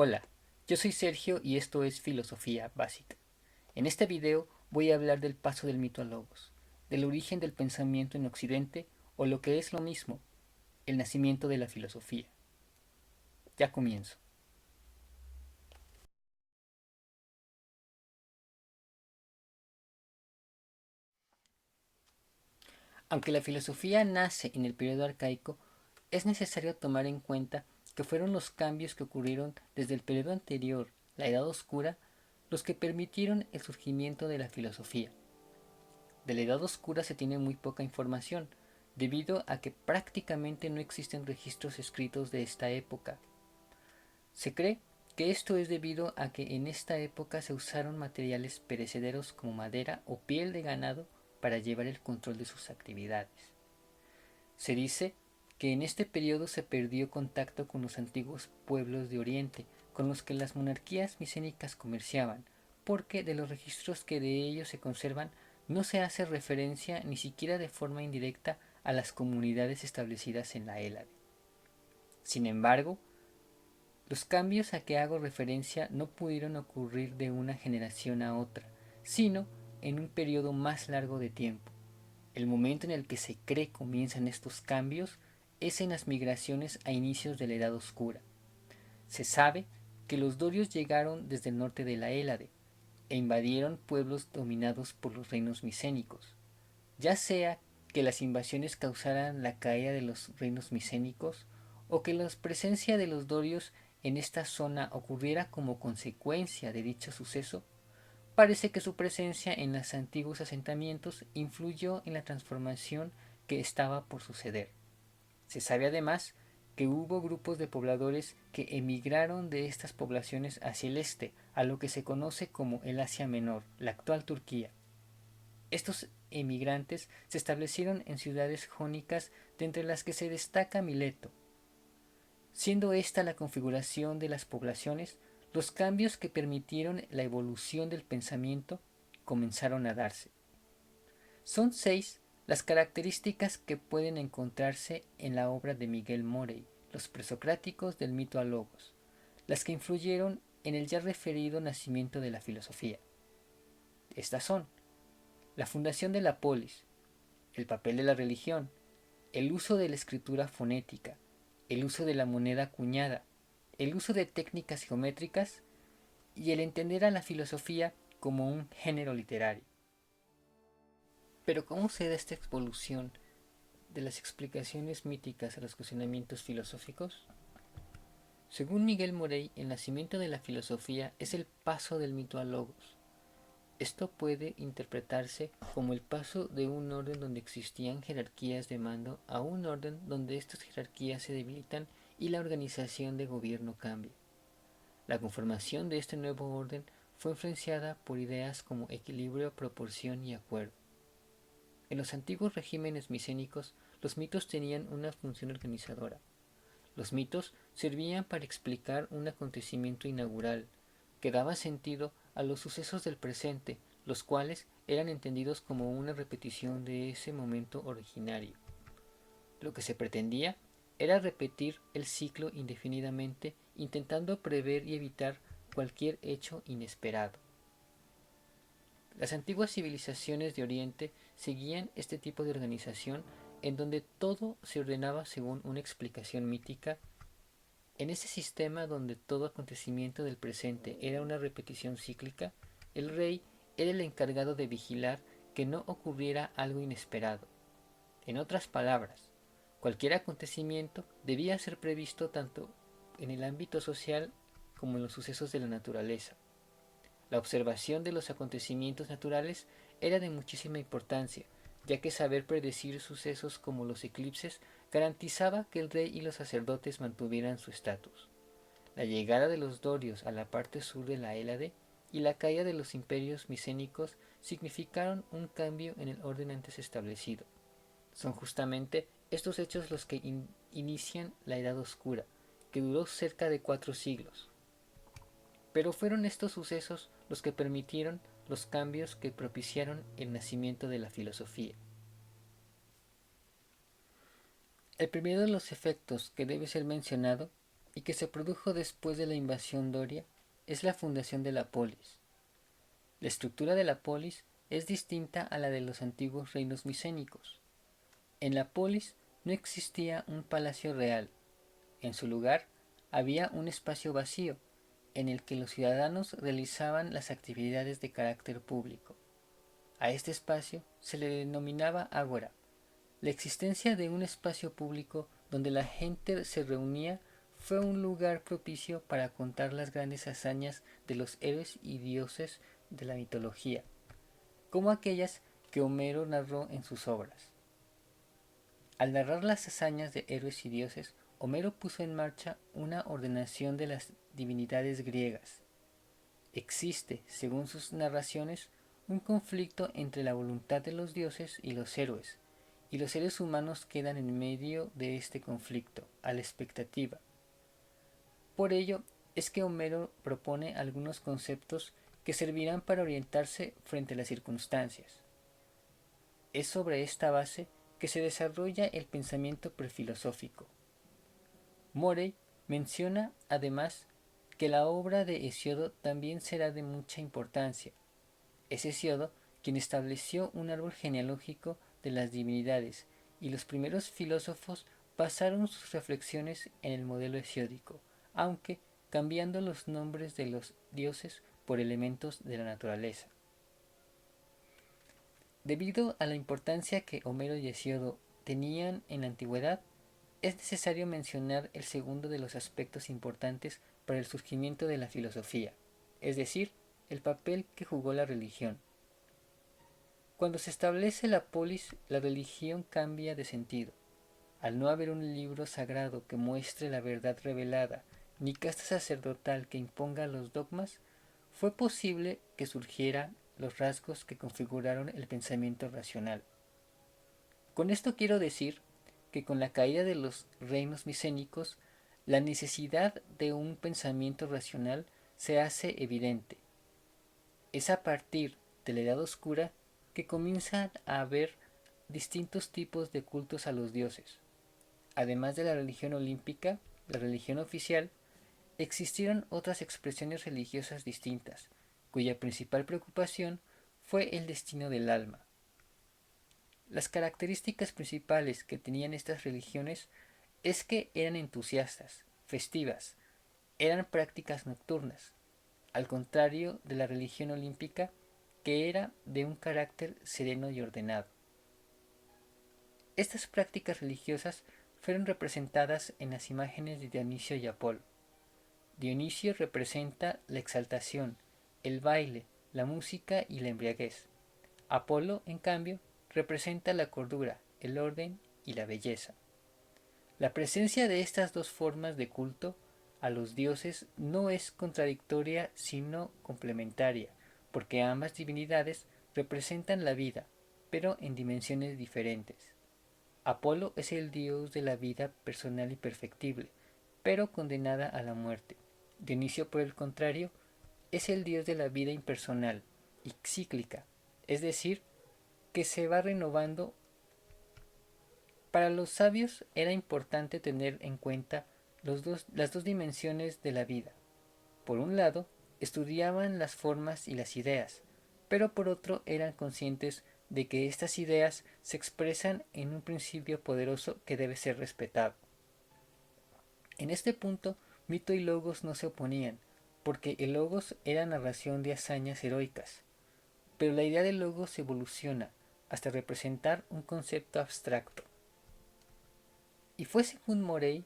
Hola, yo soy Sergio y esto es Filosofía Básica. En este video voy a hablar del paso del mito al logos, del origen del pensamiento en Occidente o lo que es lo mismo, el nacimiento de la filosofía. Ya comienzo. Aunque la filosofía nace en el periodo arcaico, es necesario tomar en cuenta que fueron los cambios que ocurrieron desde el periodo anterior, la Edad Oscura, los que permitieron el surgimiento de la filosofía. De la Edad Oscura se tiene muy poca información, debido a que prácticamente no existen registros escritos de esta época. Se cree que esto es debido a que en esta época se usaron materiales perecederos como madera o piel de ganado para llevar el control de sus actividades. Se dice que en este periodo se perdió contacto con los antiguos pueblos de Oriente, con los que las monarquías micénicas comerciaban, porque de los registros que de ellos se conservan no se hace referencia ni siquiera de forma indirecta a las comunidades establecidas en la Hélade. Sin embargo, los cambios a que hago referencia no pudieron ocurrir de una generación a otra, sino en un periodo más largo de tiempo. El momento en el que se cree comienzan estos cambios es en las migraciones a inicios de la Edad Oscura. Se sabe que los dorios llegaron desde el norte de la Hélade e invadieron pueblos dominados por los reinos micénicos, ya sea que las invasiones causaran la caída de los reinos micénicos o que la presencia de los dorios en esta zona ocurriera como consecuencia de dicho suceso. Parece que su presencia en los antiguos asentamientos influyó en la transformación que estaba por suceder. Se sabe además que hubo grupos de pobladores que emigraron de estas poblaciones hacia el este, a lo que se conoce como el Asia Menor, la actual Turquía. Estos emigrantes se establecieron en ciudades jónicas, de entre las que se destaca Mileto. Siendo esta la configuración de las poblaciones, los cambios que permitieron la evolución del pensamiento comenzaron a darse. Son 6 las características que pueden encontrarse en la obra de Miguel Morey, Los presocráticos del mito a logos, las que influyeron en el ya referido nacimiento de la filosofía. Estas son: la fundación de la polis, el papel de la religión, el uso de la escritura fonética, el uso de la moneda acuñada, el uso de técnicas geométricas y el entender a la filosofía como un género literario. Pero ¿cómo se da esta evolución de las explicaciones míticas a los cuestionamientos filosóficos? Según Miguel Morey, el nacimiento de la filosofía es el paso del mito al logos. Esto puede interpretarse como el paso de un orden donde existían jerarquías de mando a un orden donde estas jerarquías se debilitan y la organización de gobierno cambia. La conformación de este nuevo orden fue influenciada por ideas como equilibrio, proporción y acuerdo. En los antiguos regímenes micénicos, los mitos tenían una función organizadora. Los mitos servían para explicar un acontecimiento inaugural, que daba sentido a los sucesos del presente, los cuales eran entendidos como una repetición de ese momento originario. Lo que se pretendía era repetir el ciclo indefinidamente, intentando prever y evitar cualquier hecho inesperado. Las antiguas civilizaciones de Oriente seguían este tipo de organización en donde todo se ordenaba según una explicación mítica. En ese sistema donde todo acontecimiento del presente era una repetición cíclica, el rey era el encargado de vigilar que no ocurriera algo inesperado. En otras palabras, cualquier acontecimiento debía ser previsto tanto en el ámbito social como en los sucesos de la naturaleza. La observación de los acontecimientos naturales era de muchísima importancia, ya que saber predecir sucesos como los eclipses garantizaba que el rey y los sacerdotes mantuvieran su estatus. La llegada de los dorios a la parte sur de la Hélade y la caída de los imperios micénicos significaron un cambio en el orden antes establecido. Son justamente estos hechos los que inician la Edad Oscura, que duró cerca de 4 siglos. Pero fueron estos sucesos los que permitieron los cambios que propiciaron el nacimiento de la filosofía. El primero de los efectos que debe ser mencionado y que se produjo después de la invasión doria es la fundación de la polis. La estructura de la polis es distinta a la de los antiguos reinos micénicos. En la polis no existía un palacio real. En su lugar había un espacio vacío en el que los ciudadanos realizaban las actividades de carácter público. A este espacio se le denominaba ágora. La existencia de un espacio público donde la gente se reunía fue un lugar propicio para contar las grandes hazañas de los héroes y dioses de la mitología, como aquellas que Homero narró en sus obras. Al narrar las hazañas de héroes y dioses, Homero puso en marcha una ordenación de las divinidades griegas. Existe, según sus narraciones, un conflicto entre la voluntad de los dioses y los héroes, y los seres humanos quedan en medio de este conflicto, a la expectativa. Por ello es que Homero propone algunos conceptos que servirán para orientarse frente a las circunstancias. Es sobre esta base que se desarrolla el pensamiento prefilosófico. Morey menciona, además, que la obra de Hesiodo también será de mucha importancia. Es Hesiodo quien estableció un árbol genealógico de las divinidades, y los primeros filósofos basaron sus reflexiones en el modelo hesiódico, aunque cambiando los nombres de los dioses por elementos de la naturaleza. Debido a la importancia que Homero y Hesiodo tenían en la antigüedad, es necesario mencionar el segundo de los aspectos importantes para el surgimiento de la filosofía, es decir, el papel que jugó la religión. Cuando se establece la polis, la religión cambia de sentido. Al no haber un libro sagrado que muestre la verdad revelada, ni casta sacerdotal que imponga los dogmas, fue posible que surgieran los rasgos que configuraron el pensamiento racional. Con esto quiero decir que con la caída de los reinos micénicos, la necesidad de un pensamiento racional se hace evidente. Es a partir de la Edad Oscura que comienzan a haber distintos tipos de cultos a los dioses. Además de la religión olímpica, la religión oficial, existieron otras expresiones religiosas distintas, cuya principal preocupación fue el destino del alma. Las características principales que tenían estas religiones es que eran entusiastas, festivas, eran prácticas nocturnas, al contrario de la religión olímpica, que era de un carácter sereno y ordenado. Estas prácticas religiosas fueron representadas en las imágenes de Dionisio y Apolo. Dionisio representa la exaltación, el baile, la música y la embriaguez. Apolo, en cambio, representa la cordura, el orden y la belleza. La presencia de estas dos formas de culto a los dioses no es contradictoria sino complementaria, porque ambas divinidades representan la vida, pero en dimensiones diferentes. Apolo es el dios de la vida personal y perfectible, pero condenada a la muerte. Dionisio, por el contrario, es el dios de la vida impersonal y cíclica, es decir, que se va renovando. Para los sabios era importante tener en cuenta las dos dimensiones de la vida. Por un lado, estudiaban las formas y las ideas, pero por otro eran conscientes de que estas ideas se expresan en un principio poderoso que debe ser respetado. En este punto, mito y logos no se oponían, porque el logos era narración de hazañas heroicas, pero la idea del logos evoluciona hasta representar un concepto abstracto. Y fue según Morey,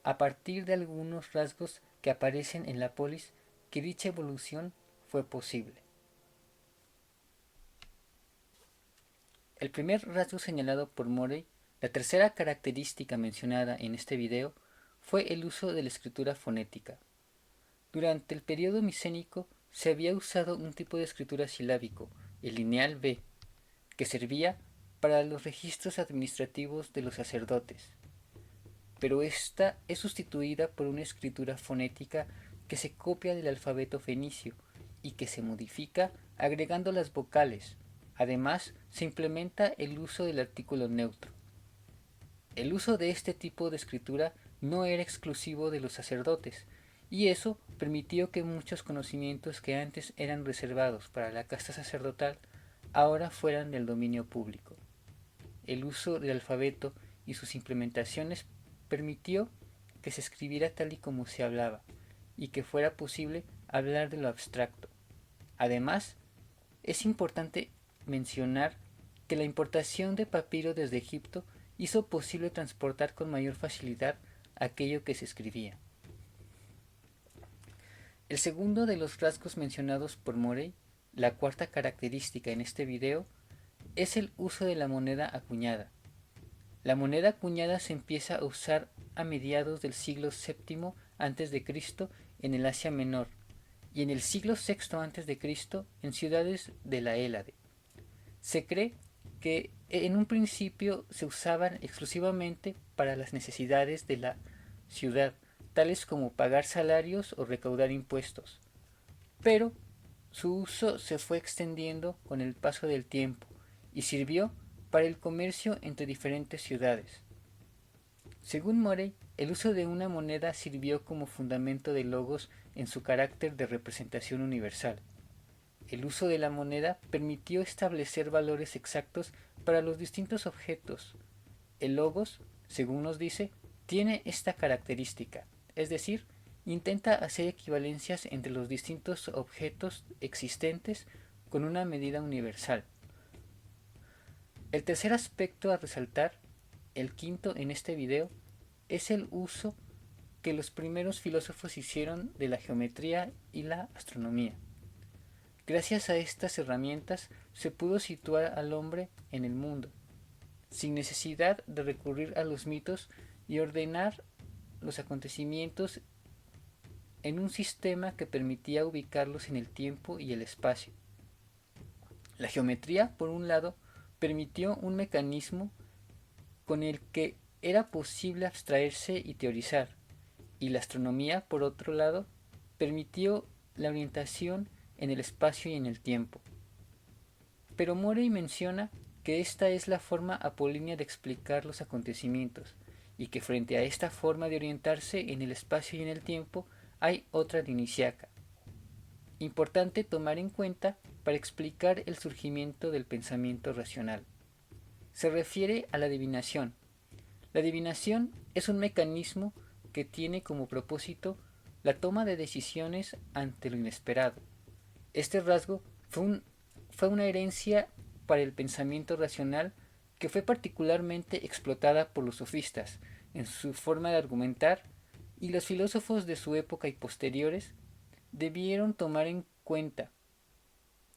a partir de algunos rasgos que aparecen en la polis, que dicha evolución fue posible. El primer rasgo señalado por Morey, la tercera característica mencionada en este video, fue el uso de la escritura fonética. Durante el periodo micénico se había usado un tipo de escritura silábico, el lineal B, que servía para los registros administrativos de los sacerdotes, pero esta es sustituida por una escritura fonética que se copia del alfabeto fenicio y que se modifica agregando las vocales. Además, se implementa el uso del artículo neutro. El uso de este tipo de escritura no era exclusivo de los sacerdotes, y eso permitió que muchos conocimientos que antes eran reservados para la casta sacerdotal ahora fueran del dominio público. El uso del alfabeto y sus implementaciones permitió que se escribiera tal y como se hablaba, y que fuera posible hablar de lo abstracto. Además, es importante mencionar que la importación de papiro desde Egipto hizo posible transportar con mayor facilidad aquello que se escribía. El segundo de los rasgos mencionados por Morey, la cuarta característica en este video, es el uso de la moneda acuñada. La moneda acuñada se empieza a usar a mediados del siglo VII a.C. en el Asia Menor y en el siglo VI a.C. en ciudades de la Hélade. Se cree que en un principio se usaban exclusivamente para las necesidades de la ciudad, tales como pagar salarios o recaudar impuestos, pero su uso se fue extendiendo con el paso del tiempo y sirvió para el comercio entre diferentes ciudades. Según Morey, el uso de una moneda sirvió como fundamento de logos en su carácter de representación universal. El uso de la moneda permitió establecer valores exactos para los distintos objetos. El logos, según nos dice, tiene esta característica, es decir, intenta hacer equivalencias entre los distintos objetos existentes con una medida universal. El tercer aspecto a resaltar, el quinto en este video, es el uso que los primeros filósofos hicieron de la geometría y la astronomía. Gracias a estas herramientas se pudo situar al hombre en el mundo, sin necesidad de recurrir a los mitos y ordenar los acontecimientos en un sistema que permitía ubicarlos en el tiempo y el espacio. La geometría, por un lado, permitió un mecanismo con el que era posible abstraerse y teorizar, y la astronomía, por otro lado, permitió la orientación en el espacio y en el tiempo. Pero Morey menciona que esta es la forma apolínea de explicar los acontecimientos, y que frente a esta forma de orientarse en el espacio y en el tiempo hay otra dionisiaca, importante tomar en cuenta para explicar el surgimiento del pensamiento racional. Se refiere a la adivinación. La adivinación es un mecanismo que tiene como propósito la toma de decisiones ante lo inesperado. Este rasgo fue una herencia para el pensamiento racional que fue particularmente explotada por los sofistas en su forma de argumentar, y los filósofos de su época y posteriores debieron tomar en cuenta.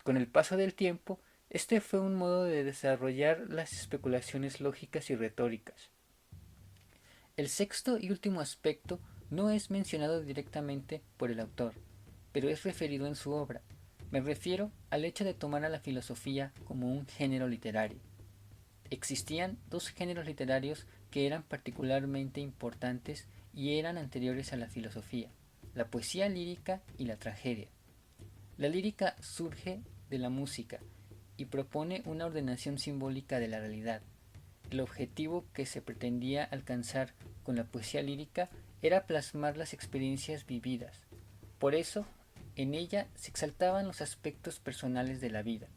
Con el paso del tiempo, este fue un modo de desarrollar las especulaciones lógicas y retóricas. El sexto y último aspecto no es mencionado directamente por el autor, pero es referido en su obra. Me refiero al hecho de tomar a la filosofía como un género literario. Existían dos géneros literarios que eran particularmente importantes y eran anteriores a la filosofía: la poesía lírica y la tragedia. La lírica surge de la música y propone una ordenación simbólica de la realidad. El objetivo que se pretendía alcanzar con la poesía lírica era plasmar las experiencias vividas. Por eso, en ella se exaltaban los aspectos personales de la vida.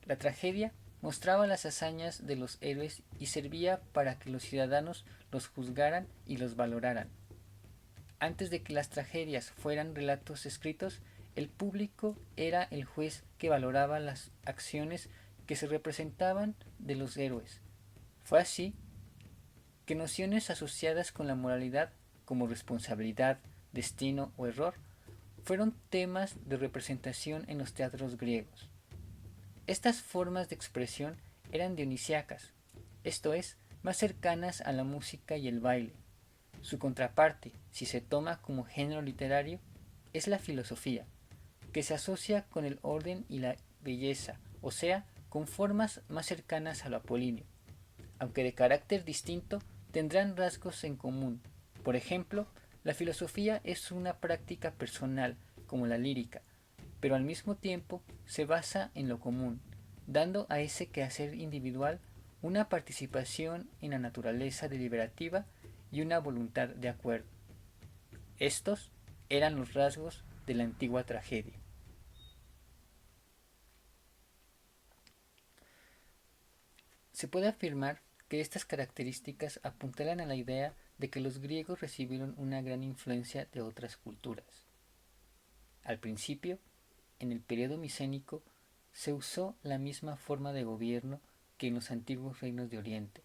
La tragedia mostraba las hazañas de los héroes y servía para que los ciudadanos los juzgaran y los valoraran. Antes de que las tragedias fueran relatos escritos, el público era el juez que valoraba las acciones que se representaban de los héroes. Fue así que nociones asociadas con la moralidad, como responsabilidad, destino o error, fueron temas de representación en los teatros griegos. Estas formas de expresión eran dionisiacas, esto es, más cercanas a la música y el baile. Su contraparte, si se toma como género literario, es la filosofía, que se asocia con el orden y la belleza, o sea, con formas más cercanas a lo apolíneo. Aunque de carácter distinto, tendrán rasgos en común. Por ejemplo, la filosofía es una práctica personal, como la lírica, pero al mismo tiempo se basa en lo común, dando a ese quehacer individual una participación en la naturaleza deliberativa y una voluntad de acuerdo. Estos eran los rasgos de la antigua tragedia. Se puede afirmar que estas características apuntalan a la idea de que los griegos recibieron una gran influencia de otras culturas. Al principio, en el periodo micénico, se usó la misma forma de gobierno que en los antiguos reinos de Oriente.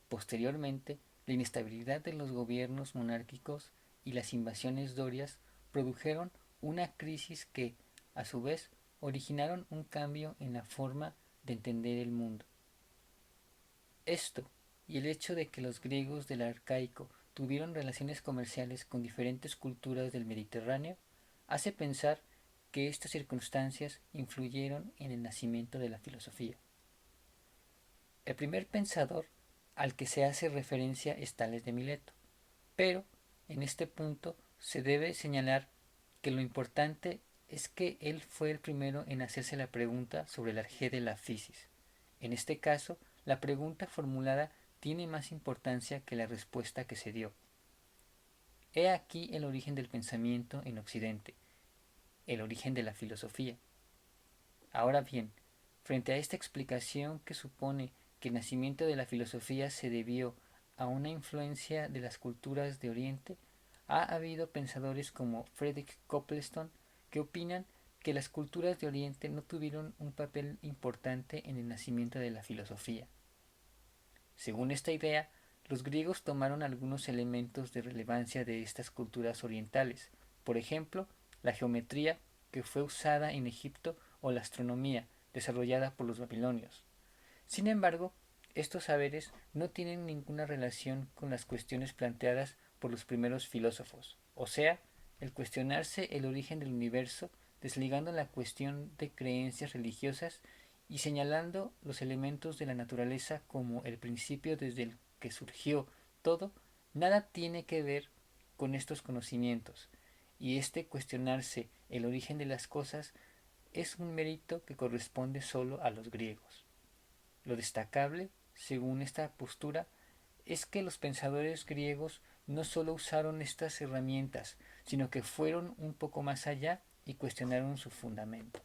Posteriormente, la inestabilidad de los gobiernos monárquicos y las invasiones dorias produjeron una crisis que, a su vez, originaron un cambio en la forma de entender el mundo. Esto, y el hecho de que los griegos del arcaico tuvieron relaciones comerciales con diferentes culturas del Mediterráneo, hace pensar que estas circunstancias influyeron en el nacimiento de la filosofía. El primer pensador al que se hace referencia es Tales de Mileto, pero en este punto se debe señalar que lo importante es que él fue el primero en hacerse la pregunta sobre el arjé de la physis. En este caso, la pregunta formulada tiene más importancia que la respuesta que se dio. He aquí el origen del pensamiento en Occidente, el origen de la filosofía. Ahora bien, frente a esta explicación que supone que el nacimiento de la filosofía se debió a una influencia de las culturas de Oriente, ha habido pensadores como Frederick Copleston que opinan que las culturas de Oriente no tuvieron un papel importante en el nacimiento de la filosofía. Según esta idea, los griegos tomaron algunos elementos de relevancia de estas culturas orientales, por ejemplo, la geometría, que fue usada en Egipto, o la astronomía, desarrollada por los babilonios. Sin embargo, estos saberes no tienen ninguna relación con las cuestiones planteadas por los primeros filósofos, o sea, el cuestionarse el origen del universo, desligando la cuestión de creencias religiosas y señalando los elementos de la naturaleza como el principio desde el que surgió todo, nada tiene que ver con estos conocimientos, y este cuestionarse el origen de las cosas es un mérito que corresponde solo a los griegos. Lo destacable, según esta postura, es que los pensadores griegos no solo usaron estas herramientas, sino que fueron un poco más allá y cuestionaron su fundamento.